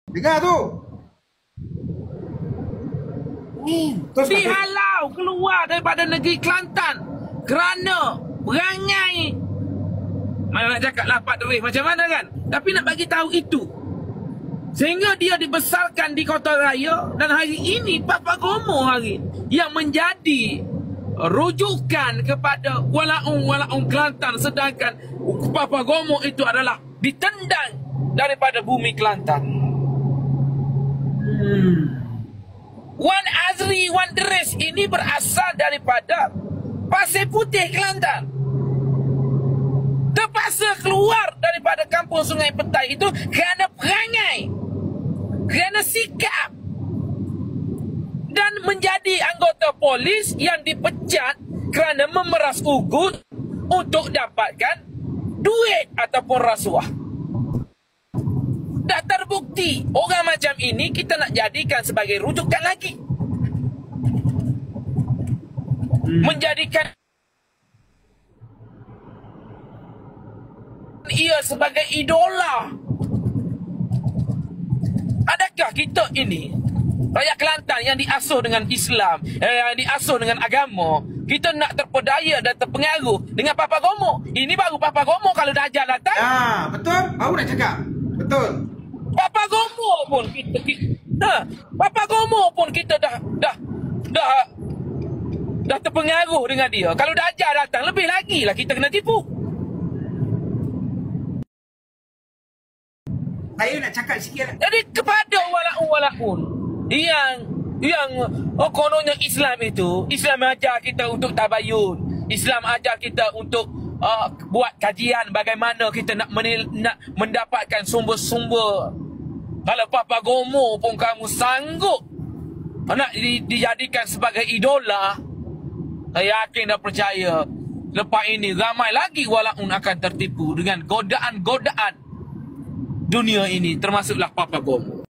Dengar tu. Terus Dihalau keluar daripada negeri Kelantan kerana perangai, mana nak cakap lapat derih macam mana kan, tapi nak bagi tahu itu, sehingga dia dibesarkan di kota raya. Dan hari ini Papa Gomo hari yang menjadi rujukan kepada walaung Kelantan, sedangkan Papa Gomo itu adalah ditendang daripada bumi Kelantan. Wan Azri, Wan Deres ini berasal daripada Pasir Putih, Kelantan. Terpaksa keluar daripada kampung Sungai Petai itu kerana perangai, kerana sikap, dan menjadi anggota polis yang dipecat kerana memeras ugut untuk dapatkan duit ataupun rasuah. Dah terbukti orang macam ini kita nak jadikan sebagai rujukan lagi, menjadikan ia sebagai idola. Adakah kita ini rakyat Kelantan yang diasuh dengan Islam, yang diasuh dengan agama, kita nak terpedaya dan terpengaruh dengan Papa Gomo? Ini baru Papa Gomo kalau Dajjal datang. betul. Baru nak cakap. Betul. Papa Gomo pun Papa Gomo pun kita dah terpengaruh dengan dia. Kalau Dajjal datang, lebih lagi lah kita kena tipu. Saya nak cakap sikit. Jadi kepada walaun yang kononnya Islam itu, Islam ajar kita untuk tabayun, Islam ajar kita untuk buat kajian bagaimana kita nak mendapatkan sumber-sumber. Kalau Papa Gomo pun kamu sanggup nak dijadikan sebagai idola, saya yakin dan percaya lepas ini ramai lagi walaun akan tertipu dengan godaan-godaan dunia ini, termasuklah Papa Gomo.